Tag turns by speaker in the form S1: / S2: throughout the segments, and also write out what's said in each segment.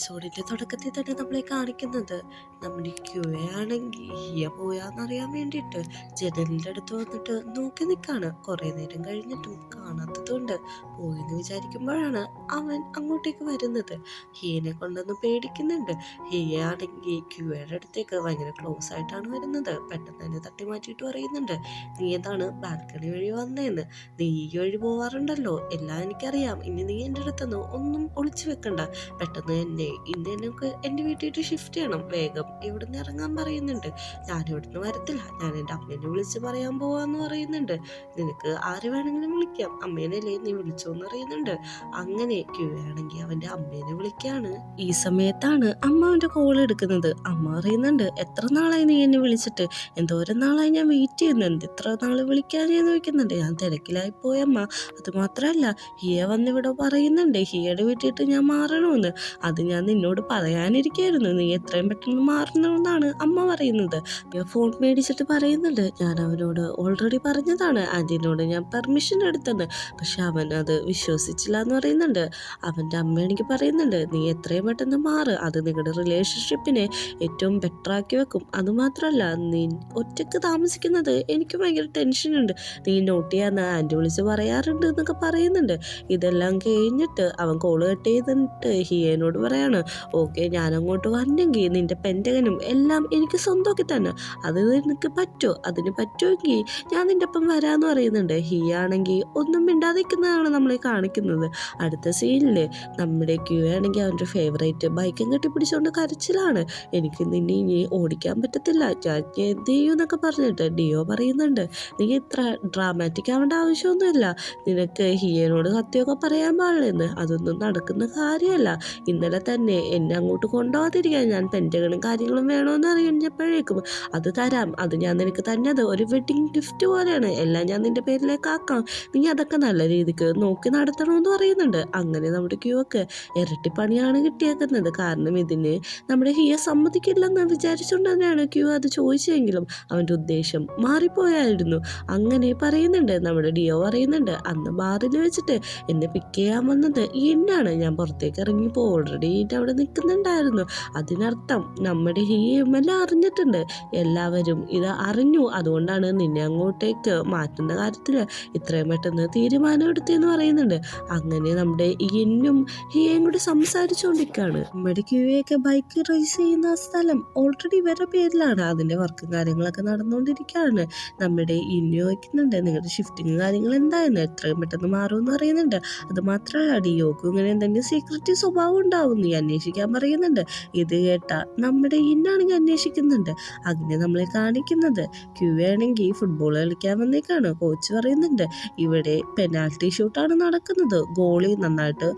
S1: എപ്പിസോഡിന്റെ തുടക്കത്തിൽ തന്നെ നമ്മളെ കാണിക്കുന്നത് നമ്മുടെ ക്യൂയാണെങ്കിൽ ഹിയ പോയാന്നറിയാൻ വേണ്ടിയിട്ട് ജനലിന്റെ അടുത്ത് വന്നിട്ട് നോക്കി നിൽക്കാണ്. കുറെ നേരം കഴിഞ്ഞിട്ടും കാണാത്തതുകൊണ്ട് പോയെന്ന് വിചാരിക്കുമ്പോഴാണ് അവൻ അങ്ങോട്ടേക്ക് വരുന്നത്. ഹിയനെ കൊണ്ടൊന്ന് പേടിക്കുന്നുണ്ട്. ഹിയ ആണെങ്കിൽ ക്യൂയുടെ അടുത്തേക്ക് ഭയങ്കര ക്ലോസ് ആയിട്ടാണ് വരുന്നത്. പെട്ടെന്ന് തന്നെ തട്ടി മാറ്റിയിട്ട് പറയുന്നുണ്ട്, നീ ഏതാണ് ബാൽക്കണി വഴി വന്നേന്ന്? നീ ഈ വഴി പോവാറുണ്ടല്ലോ, എല്ലാം എനിക്കറിയാം. ഇനി നീ എൻ്റെ അടുത്തുനിന്ന് ഒന്നും ഒളിച്ചു വെക്കണ്ട. പെട്ടെന്ന് തന്നെ ഇന്ന് എനിക്ക് എൻ്റെ വീട്ടിലേക്ക് ഷിഫ്റ്റ് ചെയ്യണം. വേഗം ഇവിടുന്ന് ഇറങ്ങാൻ പറയുന്നുണ്ട്. ഞാൻ ഇവിടുന്ന് വരത്തില്ല, ഞാൻ എൻ്റെ അമ്മേനെ വിളിച്ച് പറയാൻ പോവാന്ന് പറയുന്നുണ്ട്. നിനക്ക് ആര് വേണമെങ്കിലും വിളിക്കാം, അമ്മേനല്ലേ നീ വിളിച്ചോന്ന് പറയുന്നുണ്ട്. അങ്ങനെ ക്യൂയാണെങ്കിൽ അവൻ്റെ അമ്മേനെ വിളിക്കാണ്. ഈ സമയത്താണ് അമ്മ അവൻ്റെ കോൾ എടുക്കുന്നത്. അമ്മ പറയുന്നുണ്ട്, എത്ര നാളായി നീ എന്നെ വിളിച്ചിട്ട്? എന്തോരം നാളായി ഞാൻ വെയിറ്റ് ചെയ്യുന്നുണ്ട്, എത്ര നാൾ വിളിക്കാനെന്ന് ചോദിക്കുന്നുണ്ട്. ഞാൻ തിരക്കിലായി പോയമ്മ. അത് മാത്രമല്ല, ഹിയ വന്നിവിടെ പറയുന്നുണ്ട് ഹിയയുടെ വീട്ടിട്ട് ഞാൻ മാറണമെന്ന്. അത് ഞാൻ നിന്നോട് പറയാനിരിക്കായിരുന്നു, നീ എത്രയും പെട്ടെന്ന് മാറണമെന്നാണ് അമ്മ പറയുന്നത്. ഞാൻ ഫോൺ മേടിച്ചിട്ട് പറയുന്നുണ്ട്, ഞാൻ അവനോട് ഓൾറെഡി പറഞ്ഞതാണ് ആൻറ്റീനോട് ഞാൻ പെർമിഷൻ എടുത്തെന്ന്. പക്ഷെ അവൻ അത് വിശ്വസിച്ചില്ല എന്ന് പറയുന്നുണ്ട്. അവൻ്റെ അമ്മ എനിക്ക് പറയുന്നുണ്ട്, നീ എത്രയും പെട്ടെന്ന് മാറ്, അത് നിങ്ങളുടെ റിലേഷൻഷിപ്പിനെ ഏറ്റവും ബെറ്റർ ആക്കി വെക്കും. അതുമാത്രമല്ല, നീ ഒറ്റയ്ക്ക് താമസിക്കുന്നത് എനിക്ക് ഭയങ്കര ടെൻഷനുണ്ട്, നീ നോട്ട് ചെയ്യാന്ന് ആൻറ്റി വിളിച്ച് പറയാറുണ്ട് എന്നൊക്കെ പറയുന്നുണ്ട്. ഇതെല്ലാം കഴിഞ്ഞിട്ട് അവൻ കോള് കട്ട് ചെയ്തിട്ട് ഹിയനോട് പറയാണ്, ഓക്കെ ഞാൻ അങ്ങോട്ട് വന്നെങ്കിൽ നിന്റെ പെൻറ്റകനും എല്ലാം എനിക്ക് സ്വന്തമാക്കി തന്നെ, അത് നിനക്ക് പറ്റുമോ? അതിന് പറ്റുമെങ്കിൽ ഞാൻ നിന്റെ ഒപ്പം വരാമെന്ന് പറയുന്നുണ്ട്. ഹിയ ആണെങ്കിൽ ഒന്നും മിണ്ടാതിരിക്കുന്നതാണ് നമ്മളെ കാണിക്കുന്നത്. അടുത്ത സീനിൽ നമ്മുടെ ക്യൂ ആണെങ്കിൽ അവൻ്റെ ഫേവറേറ്റ് ബൈക്കും കെട്ടിപ്പിടിച്ചുകൊണ്ട് കരച്ചിലാണ്. എനിക്ക് നിന്നെ ഇനി ഓടിക്കാൻ പറ്റത്തില്ല, ഞാൻ എന്ത് ചെയ്യും എന്നൊക്കെ പറഞ്ഞിട്ട് ഡിയോ പറയുന്നുണ്ട്, നീ ഇത്ര ഡ്രാമാറ്റിക് ആവേണ്ട ആവശ്യമൊന്നുമില്ല, നിനക്ക് ഹിയനോട് സത്യമൊക്കെ പറയാൻ പാടില്ലെന്ന്, അതൊന്നും നടക്കുന്ന കാര്യമല്ല. ഇന്നലെ തന്നെ എന്നെ അങ്ങോട്ട് കൊണ്ടുപോകാതിരിക്കാൻ ഞാൻ പെൻറ്റകളും കാര്യങ്ങളും വേണമെന്ന് അറിഞ്ഞപ്പോഴേക്കും അത് തരാം, അത് ഞാൻ നിനക്ക് തന്നത് ഒരു വെഡിങ് ഗിഫ്റ്റ് പോലെയാണ്, എല്ലാം ഞാൻ നിന്റെ പേരിലേക്ക് ആക്കാം, നീ അതൊക്കെ നല്ല രീതിക്ക് നോക്കി നടത്തണമെന്ന് പറയുന്നുണ്ട്. അങ്ങനെ നമ്മുടെ ക്യൂ ഒക്കെ ഇരട്ടി പണിയാണ് കിട്ടിയേക്കുന്നത്. കാരണം ഇതിന് നമ്മുടെ ഹിയ സമ്മതിക്കില്ലെന്ന് വിചാരിച്ചുകൊണ്ട് തന്നെയാണ് ക്യൂ അത് ചോദിച്ചെങ്കിലും അവൻ്റെ ഉദ്ദേശം മാറിപ്പോയായിരുന്നു. അങ്ങനെ പറയുന്നുണ്ട് നമ്മുടെ ഡിയോ പറയുന്നുണ്ട്, അന്ന് ബാറിൽ വെച്ചിട്ട് എന്നെ പിക്ക് ചെയ്യാൻ വന്നത് എന്നാണ്, ഞാൻ പുറത്തേക്ക് ഇറങ്ങിയപ്പോൾ ഓൾറെഡി അവിടെ നിൽക്കുന്നുണ്ടായിരുന്നു. അതിനർത്ഥം നമ്മുടെ ഹിയമെല്ലാം അറിഞ്ഞിട്ടുണ്ട്, എല്ലാവരും ഇത് അറിഞ്ഞു, അതുകൊണ്ടാണ് നിന്നെ അങ്ങോട്ടേക്ക് മാറ്റുന്ന കാര്യത്തിൽ ഇത്രയും പെട്ടെന്ന് തീരുമാനമെടുത്തെന്ന് പറയുന്നുണ്ട്. അങ്ങനെ നമ്മുടെ ഇന്നും ഹിയയും കൂടി സംസാരിച്ചുകൊണ്ടിരിക്കുകയാണ്. നമ്മുടെ ക്യൂയൊക്കെ ബൈക്ക് റേസ് ചെയ്യുന്ന സ്ഥലം ഓൾറെഡി ഇവരുടെ പേരിലാണ്, അതിൻ്റെ വർക്കും കാര്യങ്ങളൊക്കെ നടന്നുകൊണ്ടിരിക്കുകയാണ്. നമ്മുടെ ഇന്നു വയ്ക്കുന്നുണ്ട്, നിങ്ങളുടെ ഷിഫ്റ്റിങ് കാര്യങ്ങൾ എന്തായെന്ന് എത്രയും പെട്ടെന്ന് മാറുമെന്ന് പറയുന്നുണ്ട്. അത് മാത്രമല്ല ഡിയോക്കും ഇങ്ങനെ എന്തെങ്കിലും സീക്രട്ടീവ് സ്വഭാവം ഉണ്ടാവും, നീ അന്വേഷിക്കാൻ പറയുന്നുണ്ട്. ഇത് കേട്ട നമ്മുടെ ഇന്നാണെങ്കിൽ അന്വേഷിക്കുന്നുണ്ട്. അങ്ങനെ നമ്മളെ കാണിക്കുന്നത് ക്യൂ ആണെങ്കിൽ ഫുട്ബോൾ കളിക്കാൻ വന്നേക്കാണ്. കോച്ച് പറയുന്നുണ്ട്, ഇവിടെ പെനാൽറ്റി ഷൂട്ടാണ് നടക്കുന്നത്, ഗോളി നന്നായിട്ട്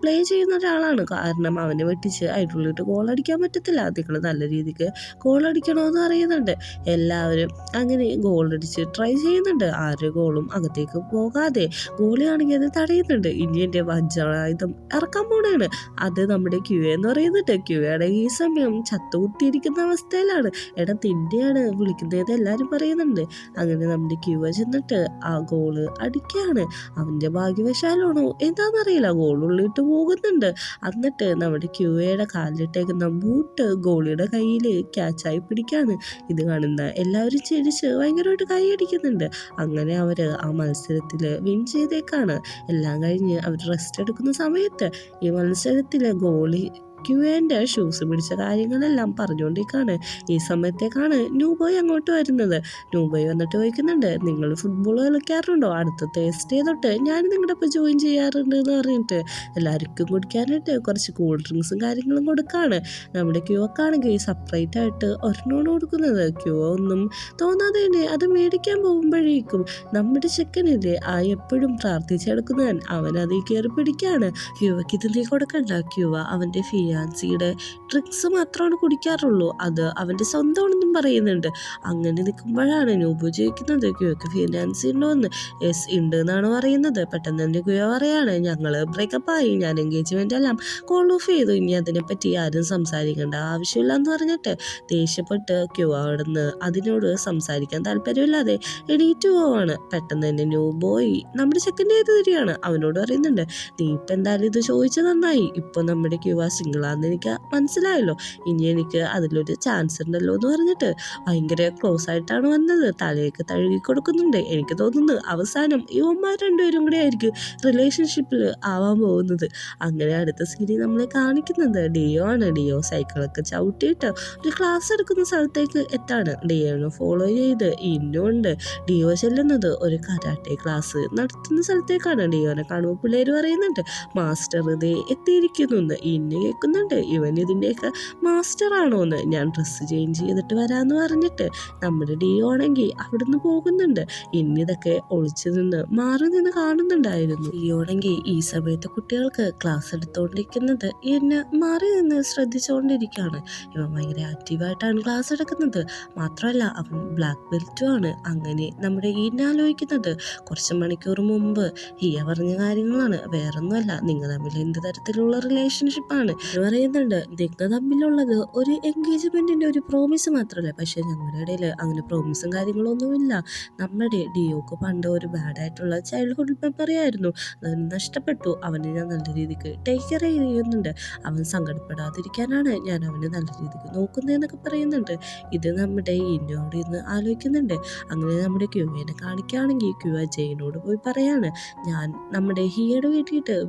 S1: പ്ലേ ചെയ്യുന്ന ഒരാളാണ്, കാരണം അവനെ വെട്ടിച്ച് അതിനുള്ളിട്ട് ഗോൾ അടിക്കാൻ പറ്റത്തില്ല, നിങ്ങൾ നല്ല രീതിക്ക് ഗോൾ അടിക്കണമെന്ന് അറിയുന്നുണ്ട്. എല്ലാവരും അങ്ങനെ ഗോൾ അടിച്ച് ട്രൈ ചെയ്യുന്നുണ്ട്, ആരുടെ ഗോളും അകത്തേക്ക് പോകാതെ. ഗോളിയാണെങ്കിൽ അത് തടയുന്നുണ്ട്. ഇനി എൻ്റെ വജ്രായുധം ഇറക്കാൻ പോണെയാണ്, അത് നമ്മുടെ ക്യൂ എന്ന് പറയുന്നുണ്ട്. ക്യൂ ആണെങ്കിൽ ഈ സമയം ചത്തുകുത്തിയിരിക്കുന്ന അവസ്ഥയിലാണ്. എടാ നിന്റെയാണ് വിളിക്കുന്നത് എല്ലാവരും പറയുന്നുണ്ട്. അങ്ങനെ നമ്മുടെ ക്യൂ ചെന്നിട്ട് ആ ഗോള് അടിക്കുകയാണ്. അവൻ്റെ ഭാഗ്യവശാലാണോ എന്താണെന്നറിയില്ല, ഗോളുള്ളിട്ട് പോകുന്നുണ്ട്. എന്നിട്ട് നമ്മുടെ ക്യൂയുടെ കാലിലിട്ടേക്കുന്ന ബൂട്ട് ഗോളിയുടെ കയ്യിൽ ക്യാച്ചായി പിടിക്കാണ്. ഇത് കാണുന്ന എല്ലാവരും ചിരിച്ച് ഭയങ്കരമായിട്ട് കൈയടിക്കുന്നുണ്ട്. അങ്ങനെ അവർ ആ മത്സരത്തിൽ വിൻ ചെയ്തേക്കാണ്. എല്ലാം കഴിഞ്ഞ് അവർ റെസ്റ്റ് എടുക്കുന്ന സമയത്ത് ഈ മത്സരത്തിൽ ഗോളി ക്യൂൻ്റെ ഷൂസ് പിടിച്ച കാര്യങ്ങളെല്ലാം പറഞ്ഞുകൊണ്ടിരിക്കുകയാണ്. ഈ സമയത്തേക്കാണ് ന്യൂബോയ് അങ്ങോട്ട് വരുന്നത്. ന്യൂബോയ് വന്നിട്ട് ചോദിക്കുന്നുണ്ട്, നിങ്ങൾ ഫുട്ബോൾ കളിക്കാറുണ്ടോ? അടുത്ത തേഴ്സ്ഡേ തൊട്ട് ഞാൻ നിങ്ങളുടെ ഒപ്പം ജോയിൻ ചെയ്യാറുണ്ട് എന്ന് പറഞ്ഞിട്ട് എല്ലാവർക്കും കുടിക്കാനായിട്ട് കുറച്ച് കൂൾ ഡ്രിങ്ക്സും കാര്യങ്ങളും കൊടുക്കുകയാണ്. നമ്മുടെ ക്യൂ ഒക്കെ ആണെങ്കിൽ സെപ്പറേറ്റ് ആയിട്ട് ഒരെണ്ണമാണ് കൊടുക്കുന്നത്. ക്യൂ ഒന്നും തോന്നാതെ തന്നെ അത് മേടിക്കാൻ പോകുമ്പോഴേക്കും നമ്മുടെ ചെക്കനില്ലേ ആ എപ്പോഴും പ്രാർത്ഥിച്ചെടുക്കുന്നവൻ അവൻ അതിൽ കയറി പിടിക്കുകയാണ്. ക്യൂവയ്ക്ക് ഇത് നീ കൊടുക്കണ്ട, ക്യൂവ അവൻ്റെ ഫിയാൻസിയുടെ ഡ്രിങ്ക്സ് മാത്രമാണ് കുടിക്കാറുള്ളൂ, അത് അവൻ്റെ സ്വന്തമാണെന്നും പറയുന്നുണ്ട്. അങ്ങനെ നിൽക്കുമ്പോഴാണ് നൂബു ചോദിക്കുന്നത്, ക്യൂക്ക് ഫിനാൻസി ഉണ്ടോ എന്ന്. യെസ് ഉണ്ട് എന്നാണ് പറയുന്നത്. പെട്ടെന്ന് തന്നെ ക്യൂ പറയാണ്, ഞങ്ങൾ ബ്രേക്കപ്പായി, ഞാൻ എൻഗേജ്മെൻ്റ് എല്ലാം കോൾ ഓഫ് ചെയ്തു, ഇനി അതിനെപ്പറ്റി ആരും സംസാരിക്കേണ്ട ആവശ്യമില്ല എന്ന് പറഞ്ഞിട്ട് ദേഷ്യപ്പെട്ട് ക്യൂ അവിടെ നിന്ന് അതിനോട് സംസാരിക്കാൻ താല്പര്യമില്ലാതെ എണീറ്റ് പോവാണ്. പെട്ടെന്ന് തന്നെ ന്യൂബോയ് നമ്മുടെ ചെക്കൻ്റെ ഏത് തിരിയാണ് അവനോട് പറയുന്നുണ്ട്, നീ ഇപ്പം എന്തായാലും ഇത് ചോദിച്ചു നന്നായി, ഇപ്പം നമ്മുടെ ക്യൂവ സിംഗിൾ സിംഗിളാന്ന് എനിക്ക് മനസ്സിലായല്ലോ, ഇനി എനിക്ക് അതിലൊരു ചാൻസ് ഉണ്ടല്ലോ എന്ന് പറഞ്ഞിട്ട് ഭയങ്കര ക്ലോസ് ആയിട്ടാണ് വന്നത്. തലയൊക്കെ തഴുകി കൊടുക്കുന്നുണ്ട്. എനിക്ക് തോന്നുന്നു അവസാനം ഇവന്മാർ രണ്ടുപേരും കൂടെ ആയിരിക്കും റിലേഷൻഷിപ്പിൽ ആവാൻ പോകുന്നത്. അങ്ങനെ അടുത്ത സീരിയൽ നമ്മളെ കാണിക്കുന്നത് ഡിയോ ആണ്. ഡിയോ സൈക്കിളൊക്കെ ചവിട്ടിയിട്ട് ഒരു ക്ലാസ് എടുക്കുന്ന സ്ഥലത്തേക്ക് എത്താണ്. ഡിയോനെ ഫോളോ ചെയ്ത് ഇന്നുണ്ട്. ഡിയോ ചെല്ലുന്നത് ഒരു കരാട്ടെ ക്ലാസ് നടത്തുന്ന സ്ഥലത്തേക്കാണ്. ഡിയോനെ കാണുമ്പോൾ പിള്ളേർ പറയുന്നുണ്ട് മാസ്റ്റർ ഇതേ എത്തിയിരിക്കുന്നു. ഇന്ന് കേൾക്കുന്നുണ്ട് ഇവൻ ഇതിൻ്റെയൊക്കെ മാസ്റ്റർ ആണോ എന്ന്. ഞാൻ ഡ്രസ്സ് ചേഞ്ച് ചെയ്തിട്ട് വരാമെന്ന് പറഞ്ഞിട്ട് നമ്മുടെ ഡിയോ ആണെങ്കിൽ അവിടുന്ന് പോകുന്നുണ്ട്. ഇന്നിതൊക്കെ ഒളിച്ചു നിന്ന് മാറി നിന്ന് കാണുന്നുണ്ടായിരുന്നു. ഡിയോ ആണെങ്കിൽ ഈ സമയത്ത് കുട്ടികൾക്ക് ക്ലാസ് എടുത്തുകൊണ്ടിരിക്കുന്നത് എന്നെ മാറി നിന്ന് ശ്രദ്ധിച്ചുകൊണ്ടിരിക്കുകയാണ്. ഇവൻ ഭയങ്കര ആക്റ്റീവായിട്ടാണ് ക്ലാസ് എടുക്കുന്നത്. മാത്രമല്ല അവൻ ബ്ലാക്ക് ബെൽറ്റും ആണ്. അങ്ങനെ നമ്മുടെ ആലോചിക്കുന്നത് കുറച്ച് മണിക്കൂർ മുമ്പ് ഹിയ പറഞ്ഞ കാര്യങ്ങളാണ്, വേറൊന്നുമല്ല. നിങ്ങൾ തമ്മിൽ എന്ത് തരത്തിലുള്ള റിലേഷൻഷിപ്പാണ് പറയുന്നുണ്ട്. നിങ്ങൾ തമ്മിലുള്ളത് ഒരു എൻഗേജ്മെന്റിന്റെ ഒരു പ്രോമിസ് മാത്രമല്ല, പക്ഷെ ഞങ്ങളുടെ ഇടയിൽ അങ്ങനെ പ്രോമിസും കാര്യങ്ങളൊന്നുമില്ല. നമ്മുടെ ഡിയോക്ക് പണ്ട് ഒരു ബാഡായിട്ടുള്ള ചൈൽഡ്ഹുഡ് മെമ്മറി ആയിരുന്നു, അത് നഷ്ടപ്പെട്ടു. അവനെ ഞാൻ നല്ല രീതിക്ക് ടേക്ക് കെയർ ചെയ്യുന്നുണ്ട്. അവൻ സങ്കടപ്പെടാതിരിക്കാനാണ് ഞാൻ അവനെ നല്ല രീതിക്ക് നോക്കുന്നതെന്നൊക്കെ പറയുന്നുണ്ട്. ഇത് നമ്മുടെ ഇന്നോട് ഇന്ന് ആലോചിക്കുന്നുണ്ട്. അങ്ങനെ നമ്മുടെ ക്യൂവിനെ കാണിക്കുകയാണെങ്കിൽ ക്യൂ ജെയിനോട് പോയി പറയാണ്, ഞാൻ നമ്മുടെ ഹിയയുടെ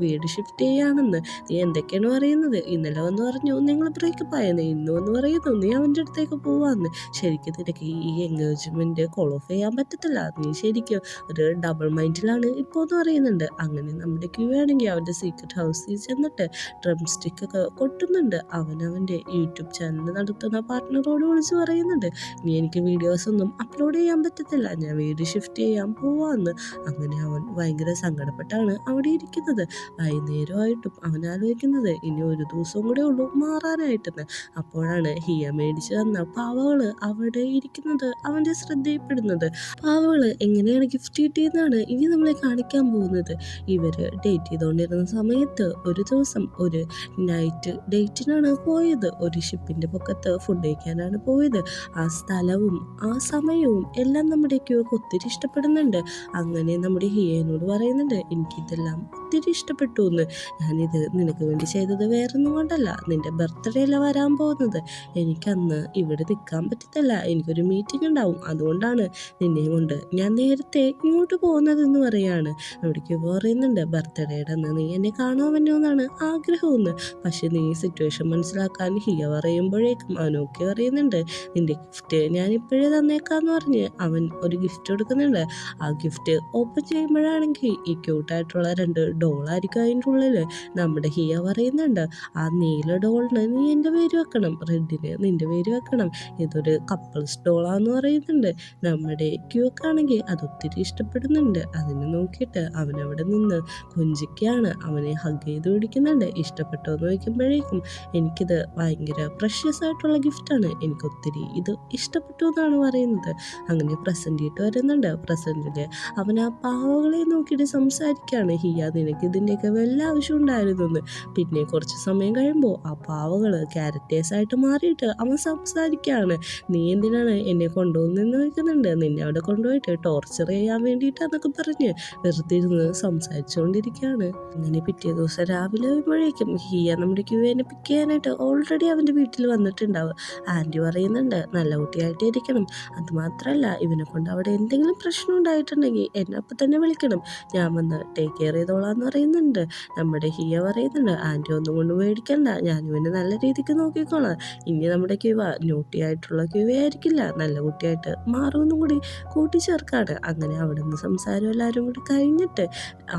S1: വീട് ഷിഫ്റ്റ് ചെയ്യാണെന്ന്. നീ എന്തൊക്കെയാണ് പറയുന്നത്? ഇന്നലെ വന്ന് പറഞ്ഞു നിങ്ങൾ ബ്രേക്കപ്പ് ആയെന്ന്, ഇന്ന് വന്ന് പറയുന്നു നീ അവൻ്റെ അടുത്തേക്ക് പോവാന്ന്. ശരിക്കും നിനക്ക് ഈ എൻഗേജ്മെന്റ് കോൾ ഓഫ് ചെയ്യാൻ പറ്റത്തില്ല. നീ ശരിക്കും ഒരു ഡബിൾ മൈൻഡിലാണ് ഇപ്പോൾ എന്ന് പറയുന്നുണ്ട്. അങ്ങനെ നമ്മുടെ ക്യൂ ആണെങ്കിൽ അവൻ്റെ സീക്രട്ട് ഹൗസിൽ ചെന്നിട്ട് ഡ്രം സ്റ്റിക്ക് ഒക്കെ കൊട്ടുന്നുണ്ട്. അവൻ്റെ യൂട്യൂബ് ചാനൽ നടത്തുന്ന പാർട്ട്ണറോട് വിളിച്ച് പറയുന്നുണ്ട്, നീ എനിക്ക് വീഡിയോസ് ഒന്നും അപ്ലോഡ് ചെയ്യാൻ പറ്റത്തില്ല, ഞാൻ വീട് ഷിഫ്റ്റ് ചെയ്യാൻ പോവാന്ന്. അങ്ങനെ അവൻ ഭയങ്കര സങ്കടപ്പെട്ടാണ് അവിടെ ഇരിക്കുന്നത്. വൈകുന്നേരമായിട്ടും അവൻ ആലോചിക്കുന്നത് ഇനി ഒരു ദിവസവും കൂടെ ഉള്ളൂ മാറാനായിട്ടെന്ന്. അപ്പോഴാണ് ഹിയ മേടിച്ചു തന്ന പാവകൾ അവിടെ ഇരിക്കുന്നത് അവൻ്റെ ശ്രദ്ധയിൽപ്പെടുന്നത്. പാവകൾ എങ്ങനെയാണ് ഗിഫ്റ്റ് കിട്ടിയെന്നാണ് ഇനി നമ്മളെ കാണിക്കാൻ പോകുന്നത്. ഇവര് ഡേറ്റ് ചെയ്തുകൊണ്ടിരുന്ന സമയത്ത് ഒരു ദിവസം ഒരു നൈറ്റ് ഡേറ്റിനാണ് പോയത്. ഒരു ഷിപ്പിന്റെ പൊക്കത്ത് ഫുഡ് കഴിക്കാനാണ് പോയത്. ആ സ്ഥലവും ആ സമയവും എല്ലാം നമ്മുടെ ക്യൂക്ക് ഒത്തിരി ഇഷ്ടപ്പെടുന്നുണ്ട്. അങ്ങനെ നമ്മുടെ ഹിയനോട് പറയുന്നുണ്ട്, എനിക്കിതെല്ലാം ഒത്തിരി ഇഷ്ടപ്പെട്ടു എന്ന്. ഞാനിത് നിനക്ക് വേണ്ടി ചെയ്തത് വേറൊന്നും കൊണ്ടല്ല, നിന്റെ ബർത്ത്ഡേ അല്ല വരാൻ പോകുന്നത്. എനിക്കന്ന് ഇവിടെ നിൽക്കാൻ പറ്റത്തില്ല, എനിക്കൊരു മീറ്റിംഗ് ഉണ്ടാവും, അതുകൊണ്ടാണ് നിന്നെ കൊണ്ട് ഞാൻ നേരത്തെ ഇങ്ങോട്ട് പോകുന്നതെന്ന് പറയാണ്. അവിടേക്ക് പറയുന്നുണ്ട്, ബർത്ത്ഡേയുടെ അന്ന് നീ എന്നെ കാണാൻ പറ്റുമെന്നാണ് ആഗ്രഹമെന്ന്. പക്ഷെ നീ സിറ്റുവേഷൻ മനസ്സിലാക്കാൻ ഹിയ പറയുമ്പോഴേക്കും അവനൊക്കെ പറയുന്നുണ്ട്, നിന്റെ ഗിഫ്റ്റ് ഞാൻ ഇപ്പോഴേ തന്നേക്കാന്ന് പറഞ്ഞ് അവൻ ഒരു ഗിഫ്റ്റ് കൊടുക്കുന്നുണ്ട്. ആ ഗിഫ്റ്റ് ഓപ്പൺ ചെയ്യുമ്പോഴാണെങ്കിൽ ഈ ക്യൂട്ടായിട്ടുള്ള 2 ഡോളായിരിക്കും അതിൻ്റെ ഉള്ളിൽ. നമ്മുടെ ഹിയ പറയുന്നുണ്ട്, ആ നീല ഡോളിന് നീ എൻ്റെ പേര് വെക്കണം, റെഡിന് നിൻ്റെ പേര് വെക്കണം, ഇതൊരു കപ്പിൾസ് ഡോളാന്ന് പറയുന്നുണ്ട്. നമ്മുടെ ക്യൂക്കാണെങ്കിൽ അതൊത്തിരി ഇഷ്ടപ്പെടുന്നുണ്ട്. അതിനെ നോക്കിയിട്ട് അവനവിടെ നിന്ന് കൊഞ്ചിക്കുകയാണ്, അവനെ ഹഗ് ചെയ്ത് പിടിക്കുന്നുണ്ട്. ഇഷ്ടപ്പെട്ടോ എന്ന് ചോദിക്കുമ്പോഴേക്കും എനിക്കിത് ഭയങ്കര പ്രഷ്യസ് ആയിട്ടുള്ള ഗിഫ്റ്റാണ്, എനിക്കൊത്തിരി ഇത് ഇഷ്ടപ്പെട്ടു എന്നാണ് പറയുന്നത്. അങ്ങനെ പ്രസൻറ്റ് ചെയ്തിട്ട് വരുന്നുണ്ട്. പ്രസൻറ്റിൽ അവൻ ആ പാവകളെ നോക്കിയിട്ട് സംസാരിക്കുകയാണ്, ഹിയ നിനക്ക് ഇതിൻ്റെയൊക്കെ വല്ല ആവശ്യം ഉണ്ടായിരുന്നു എന്ന്. പിന്നെ കുറച്ച് സമയം കഴിയുമ്പോൾ ആ പാവകൾ ക്യാരക്ടേഴ്സായിട്ട് മാറിയിട്ട് അവൻ സംസാരിക്കുകയാണ്, നീ എന്തിനാണ് എന്നെ കൊണ്ടുപോകുന്നതെന്ന് ചോദിക്കുന്നുണ്ട്. നിന്നെ അവിടെ കൊണ്ടുപോയിട്ട് ടോർച്ചർ ചെയ്യാൻ വേണ്ടിയിട്ടാന്നൊക്കെ പറഞ്ഞ് വെറുതെ ഇരുന്ന് സംസാരിച്ചുകൊണ്ടിരിക്കുകയാണ്. അങ്ങനെ പിറ്റേ ദിവസം രാവിലെ ആകുമ്പോഴേക്കും ഹിയ നമ്മുടെ ക്യൂവിനെ പിക്ക് ചെയ്യാനായിട്ട് ഓൾറെഡി അവൻ്റെ വീട്ടിൽ വന്നിട്ടുണ്ടാവും. ആൻറ്റി പറയുന്നുണ്ട്, നല്ല കുട്ടിയായിട്ട് ഇരിക്കണം, അതുമാത്രമല്ല ഇവനെ കൊണ്ട് അവിടെ എന്തെങ്കിലും പ്രശ്നം ഉണ്ടായിട്ടുണ്ടെങ്കിൽ എന്നെ അപ്പം തന്നെ വിളിക്കണം, ഞാൻ വന്ന് ടേക്ക് കെയർ ചെയ്തോളാന്ന് പറയുന്നുണ്ട്. നമ്മുടെ ഹിയ പറയുന്നുണ്ട്, ആൻറ്റി ഒന്നും കൊണ്ട് മേടിക്കണ്ട, ഞാൻ ഇവനെ നല്ല രീതിക്ക് നോക്കിക്കോളാം. ഇനി നമ്മുടെ ക്യൂവ ന്യൂട്ടിയായിട്ടുള്ള ക്യൂവ ആയിരിക്കില്ല, നല്ല കുട്ടിയായിട്ട് മാറുമെന്നും കൂടി കൂട്ടിച്ചേർക്കാണ്. അങ്ങനെ അവിടെ നിന്ന് സംസാരം എല്ലാവരും കൂടി കഴിഞ്ഞിട്ട്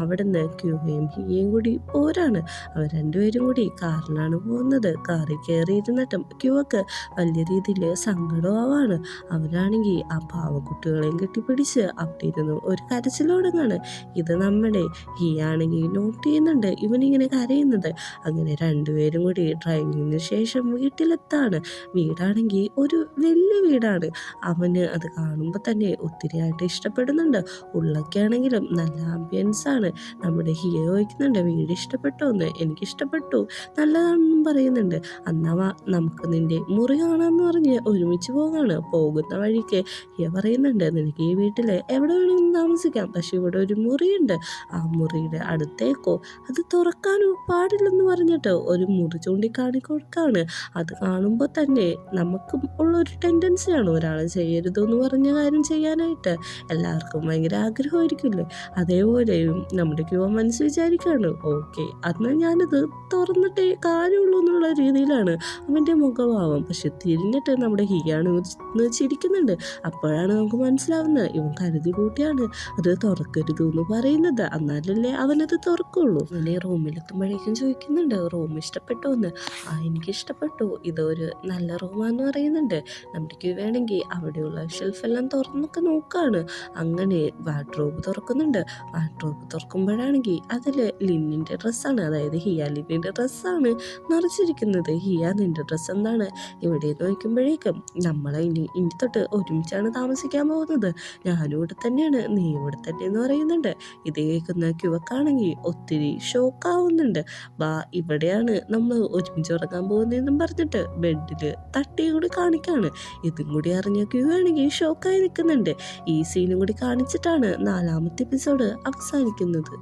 S1: അവിടെ നിന്ന് ക്യൂവയും ഹിയയും കൂടി പോരാണ്. അവർ രണ്ടുപേരും കൂടി കാറിലാണ് പോകുന്നത്. കാറിൽ കയറിയിരുന്നിട്ടും ക്യൂവക്ക് വലിയ രീതിയിൽ സങ്കടമാവാണ്. അവനാണെങ്കിൽ ആ പാവക്കുട്ടികളെയും കെട്ടിപ്പിടിച്ച് അവിടെ ഇരുന്നു ഒരു കരച്ചിലോടങ്ങാണ്. ഇത് നമ്മുടെ ഹിയാണെങ്കിൽ നോട്ട് ചെയ്യുന്നുണ്ട് ഇവനിങ്ങനെ കരയുന്നത്. അങ്ങനെ രണ്ടുപേരും കൂടി ഡ്രൈവിങ്ങിന് ശേഷം വീട്ടിലെത്താണ്. വീടാണെങ്കിൽ ഒരു വലിയ വീടാണ്. അവന് അത് കാണുമ്പോൾ തന്നെ ഒത്തിരിയായിട്ട് ഇഷ്ടപ്പെടുന്നുണ്ട്. ഉള്ളൊക്കെ ആണെങ്കിലും നല്ല ആംബിയൻസ് ആണ്. നമ്മുടെ ഹിയ ചോദിക്കുന്നുണ്ട്, വീട് ഇഷ്ടപ്പെട്ടോ എന്ന്. എനിക്കിഷ്ടപ്പെട്ടു, നല്ലതാണെന്നും പറയുന്നുണ്ട്. എന്നാ നമുക്ക് നിന്റെ മുറി കാണാമെന്ന് പറഞ്ഞ് ഒരുമിച്ച് പോകാണ്. പോകുന്ന വഴിക്ക് ഹിയ പറയുന്നുണ്ട്, നിനക്ക് ഈ വീട്ടിൽ എവിടെ വേണമെങ്കിലും താമസിക്കാം, പക്ഷെ ഇവിടെ ഒരു മുറിയുണ്ട്, ആ മുറിയുടെ അടുത്തേക്കോ അത് തുറക്കാനോ പാടില്ലെന്ന് പറഞ്ഞിട്ട് ഒരു ഒരു മുറി ചൂണ്ടിക്കാണിക്കൊടുക്കാണ്. അത് കാണുമ്പോൾ തന്നെ നമുക്കും ഉള്ളൊരു ടെൻഡൻസിയാണ് ഒരാളെ ചെയ്യരുതെന്ന് പറഞ്ഞ കാര്യം ചെയ്യാനായിട്ട്. എല്ലാവർക്കും ഭയങ്കര ആഗ്രഹമായിരിക്കില്ലേ? അതേപോലെയും നമ്മുടെ ക്യുവ മനസ്സ് വിചാരിക്കുകയാണ്, ഓക്കെ എന്നാൽ ഞാനത് തുറന്നിട്ടേ കാര്യമുള്ളൂ എന്നുള്ള രീതിയിലാണ് അവൻ്റെ മുഖഭാവം. പക്ഷെ തിരിഞ്ഞിട്ട് നമ്മുടെ ഹിയാണ് ചിരിക്കുന്നുണ്ട്. അപ്പോഴാണ് നമുക്ക് മനസ്സിലാവുന്നത് ഇവൻ കരുതി കൂട്ടിയാണ് അത് തുറക്കരുത് എന്ന് പറയുന്നത്. എന്നാലല്ലേ അവനത് തുറക്കുള്ളൂ. അങ്ങനെ റൂമിലെത്തുമ്പോഴേക്കും ചോദിക്കുന്നുണ്ട്, റൂം ഇഷ്ടപ്പെട്ടോ എന്ന്. എനിക്ക് ഇഷ്ടപ്പെട്ടു, ഇതൊരു നല്ല റൂമാന്ന് പറയുന്നുണ്ട്. നമുക്ക് വേണമെങ്കിൽ അവിടെയുള്ള ഷെൽഫെല്ലാം തുറന്നൊക്കെ നോക്കുകയാണ്. അങ്ങനെ വാർഡ്രോബ് തുറക്കുന്നുണ്ട്. വാർഡ്രോബ് തുറക്കുമ്പോഴാണെങ്കിൽ അതിൽ ലിന്നിൻ്റെ ഡ്രസ്സാണ്, അതായത് ഹിയ ലിന്നിൻ്റെ ഡ്രസ്സാണ് നിറച്ചിരിക്കുന്നത്. ഹിയ നിൻ്റെ ഡ്രസ്സ് എന്താണ് ഇവിടെ നോക്കുമ്പോഴേക്കും നമ്മളെ ഇനി തൊട്ട് ഒരുമിച്ചാണ് താമസിക്കാൻ പോകുന്നത്, ഞാനും ഇവിടെ തന്നെയാണ്, നീ ഇവിടെ തന്നെ എന്ന് പറയുന്നുണ്ട്. ഇത് കേൾക്കുന്ന ക്യുവക്കാണെങ്കിൽ ഒത്തിരി ഷോക്കാവുന്നുണ്ട്. ഇവിടെയാണ് നമ്മൾ ഒരുമിച്ച് ഉറങ്ങാൻ പോകുന്നതെന്നും പറഞ്ഞിട്ട് ബെഡിൽ തട്ടി കൂടി കാണിക്കാണ്. ഇതും കൂടി അറിഞ്ഞ ക്യുവാണെങ്കിൽ ഷോക്കായി നിൽക്കുന്നുണ്ട്. ഈ സീനും കൂടി കാണിച്ചിട്ടാണ് 4ാമത്തെ എപ്പിസോഡ് അവസാനിക്കുന്നത്.